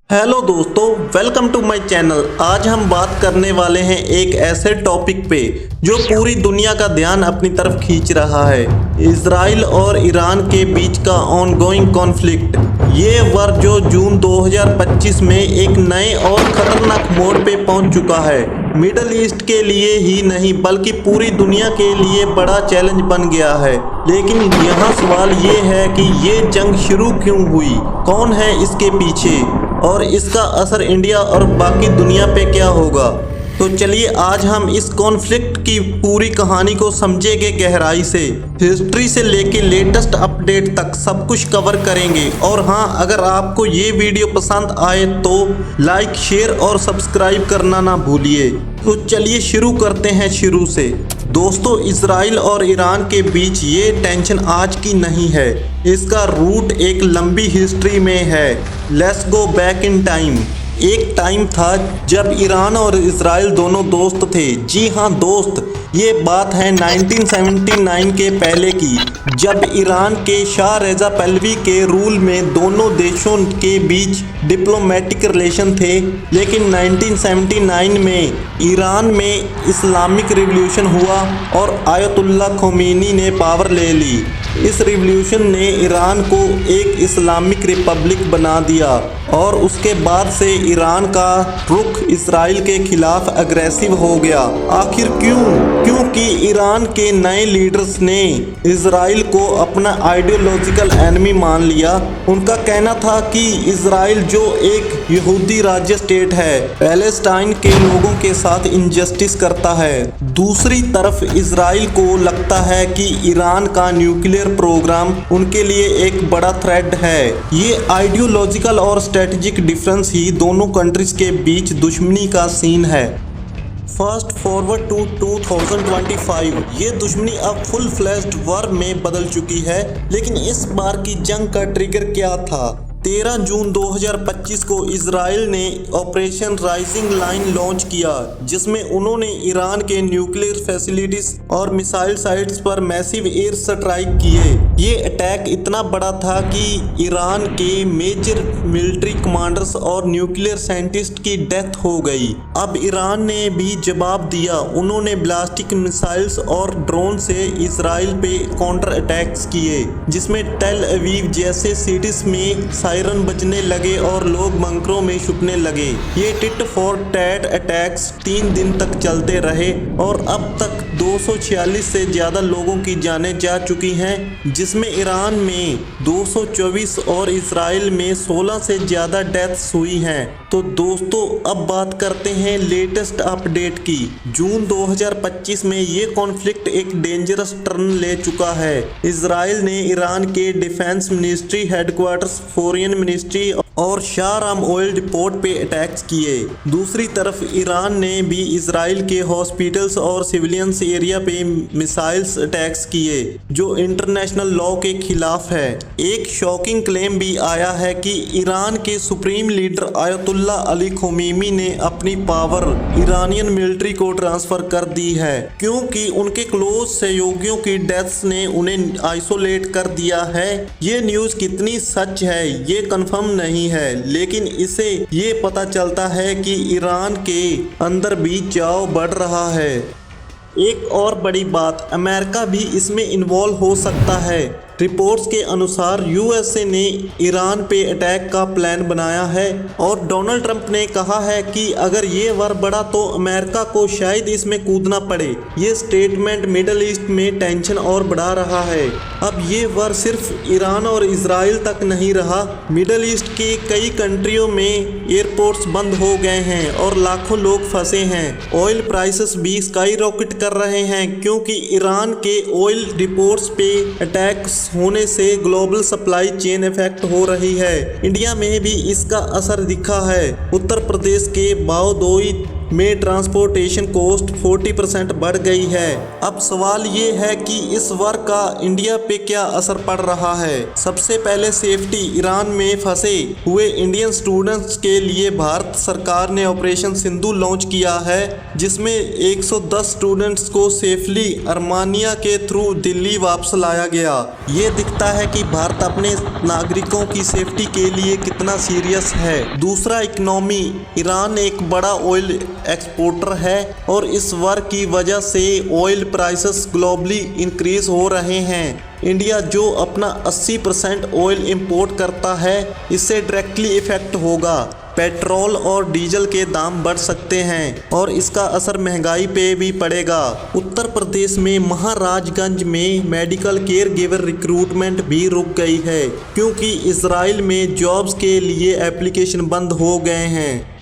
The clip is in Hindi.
हेलो दोस्तों, वेलकम टू माय चैनल। आज हम बात करने वाले हैं एक ऐसे टॉपिक पे जो पूरी दुनिया का ध्यान अपनी तरफ खींच रहा है। इजराइल और ईरान के बीच का ऑनगोइंग कॉन्फ्लिक्ट। ये वार जो जून 2025 में एक नए और खतरनाक मोड़ पे पहुंच चुका है। मिडल ईस्ट के लिए ही नहीं बल्कि पूरी दुनिया के लिए बड़ा चैलेंज बन गया है। लेकिन यहाँ सवाल ये है कि ये जंग शुरू क्यों हुई, कौन है इसके पीछे और इसका असर इंडिया और बाकी दुनिया पे क्या होगा। तो चलिए आज हम इस कॉन्फ्लिक्ट की पूरी कहानी को समझेंगे गहराई से। हिस्ट्री से लेके लेटेस्ट अपडेट तक सब कुछ कवर करेंगे। और हाँ, अगर आपको ये वीडियो पसंद आए तो लाइक, शेयर और सब्सक्राइब करना ना भूलिए। तो चलिए शुरू करते हैं शुरू से। दोस्तों, इजराइल और ईरान के बीच ये टेंशन आज की नहीं है। इसका रूट एक लंबी हिस्ट्री में है। Let's go back in time. एक टाइम था जब ईरान और इजराइल दोनों दोस्त थे। जी हाँ दोस्त, ये बात है 1979 के पहले की, जब ईरान के शाह रेजा पहलवी के रूल में दोनों देशों के बीच डिप्लोमेटिक रिलेशन थे। लेकिन 1979 में ईरान में इस्लामिक रिवॉल्यूशन हुआ और आयतुल्ला खोमेनी ने पावर ले ली। इस रिवॉल्यूशन ने ईरान को एक इस्लामिक रिपब्लिक बना दिया और उसके बाद से ईरान का रुख इजराइल के खिलाफ अग्रेसिव हो गया। आखिर क्यों? क्योंकि ईरान के नए लीडर्स ने इजराइल को अपना आइडियोलॉजिकल एनिमी मान लिया। उनका कहना था कि इजराइल जो एक यहूदी राज्य स्टेट है, पैलेस्टाइन के लोगों के साथ इनजस्टिस करता है। दूसरी तरफ इजराइल को लगता है कि ईरान का न्यूक्लियर प्रोग्राम उनके लिए एक बड़ा थ्रेट है। ये आइडियोलॉजिकल और स्ट्रेटेजिक डिफरेंस ही दोनों कंट्रीज के बीच दुश्मनी का सीन है। फास्ट फॉरवर्ड टू 2025, ये दुश्मनी अब फुल फ्लैश्ड वॉर में बदल चुकी है। लेकिन इस बार की जंग का ट्रिगर क्या था? 13 जून 2025 को इजराइल ने ऑपरेशन राइजिंग लाइन लॉन्च किया, जिसमें उन्होंने ईरान के न्यूक्लियर फैसिलिटीज और मिसाइल साइट्स पर मैसिव एयर स्ट्राइक किए। ये अटैक इतना बड़ा था कि ईरान के मेजर मिलिट्री कमांडर्स और न्यूक्लियर साइंटिस्ट की डेथ हो गई। अब ईरान ने भी जवाब दिया। उन्होंने ब्लास्टिक मिसाइल्स और ड्रोन से इजराइल पे काउंटर अटैक्स किए, जिसमें टेल अवीव जैसे सिटीज में सायरन बजने लगे और लोग बंकरों में छुपने लगे। ये टिट फॉर टैट अटैक्स 3 दिन तक चलते रहे और अब तक 246 से ज़्यादा लोगों की जानें जा चुकी हैं, जिसमें ईरान में 224 और इजराइल में 16 से ज़्यादा डेथ्स हुई हैं। तो दोस्तों, अब बात करते हैं लेटेस्ट अपडेट की। जून 2025 में ये कॉन्फ्लिक्ट एक डेंजरस टर्न ले चुका है। इजराइल ने ईरान के defence ministry headquarters, foreign ministry और शाहराम ऑयल डिपोट पे अटैक्स किए। दूसरी तरफ ईरान ने भी इजराइल के हॉस्पिटल्स और सिविलियंस एरिया पे मिसाइल्स अटैक्स किए, जो इंटरनेशनल लॉ के खिलाफ है। एक शॉकिंग क्लेम भी आया है कि ईरान के supreme leader ayatollah Ali Khomeini ने अपनी पावर ईरानियन मिलिट्री को ट्रांसफर कर दी है, क्योंकि उनके क्लोज सहयोगियों की डेथ्स ने उन्हें आइसोलेट कर दिया है। ये न्यूज़ कितनी सच है ये कंफर्म नहीं है, लेकिन इसे ये पता चलता है कि ईरान के अंदर भी चाव बढ़ रहा है। एक और बड़ी बात, अमेरिका भी इसमें इन्वॉल्व हो सकता है। रिपोर्ट्स के अनुसार यूएसए ने ईरान पे अटैक का प्लान बनाया है और डोनाल्ड ट्रंप ने कहा है कि अगर ये वार बढ़ा तो अमेरिका को शायद इसमें कूदना पड़े। ये स्टेटमेंट मिडल ईस्ट में टेंशन और बढ़ा रहा है। अब ये वार सिर्फ ईरान और इजराइल तक नहीं रहा। मिडल ईस्ट के कई कंट्रियों में एयरपोर्ट्स बंद हो गए हैं और लाखों लोग फंसे हैं। ऑयल प्राइसेस भी स्काई रॉकेट कर रहे हैं, क्योंकि ईरान के ऑयल डिपोट्स पे अटैक्स होने से ग्लोबल सप्लाई चेन इफेक्ट हो रही है। इंडिया में भी इसका असर दिखा है। उत्तर प्रदेश के बावदोई में ट्रांसपोर्टेशन कॉस्ट 40% बढ़ गई है। अब सवाल ये है कि इस वार का इंडिया पे क्या असर पड़ रहा है। सबसे पहले सेफ्टी। ईरान में फंसे हुए इंडियन स्टूडेंट्स के लिए भारत सरकार ने ऑपरेशन सिंधु लॉन्च किया है, जिसमें 110 स्टूडेंट्स को सेफली अर्मानिया के थ्रू दिल्ली वापस लाया गया। ये दिखता है कि भारत अपने नागरिकों की सेफ्टी के लिए कितना सीरियस है। दूसरा, इकोनॉमी। ईरान एक बड़ा ऑयल एक्सपोर्टर है और इस वार की वजह से ऑयल प्राइसेस ग्लोबली इंक्रीज हो रहे हैं। इंडिया जो अपना 80% ऑयल इंपोर्ट करता है, इससे डायरेक्टली इफेक्ट होगा। पेट्रोल और डीजल के दाम बढ़ सकते हैं और इसका असर महंगाई पे भी पड़ेगा। उत्तर प्रदेश में महाराजगंज में मेडिकल केयर गिवर रिक्रूटमेंट भी रुक गई है, क्योंकि इजराइल में जॉब्स के लिए एप्लीकेशन बंद हो गए हैं।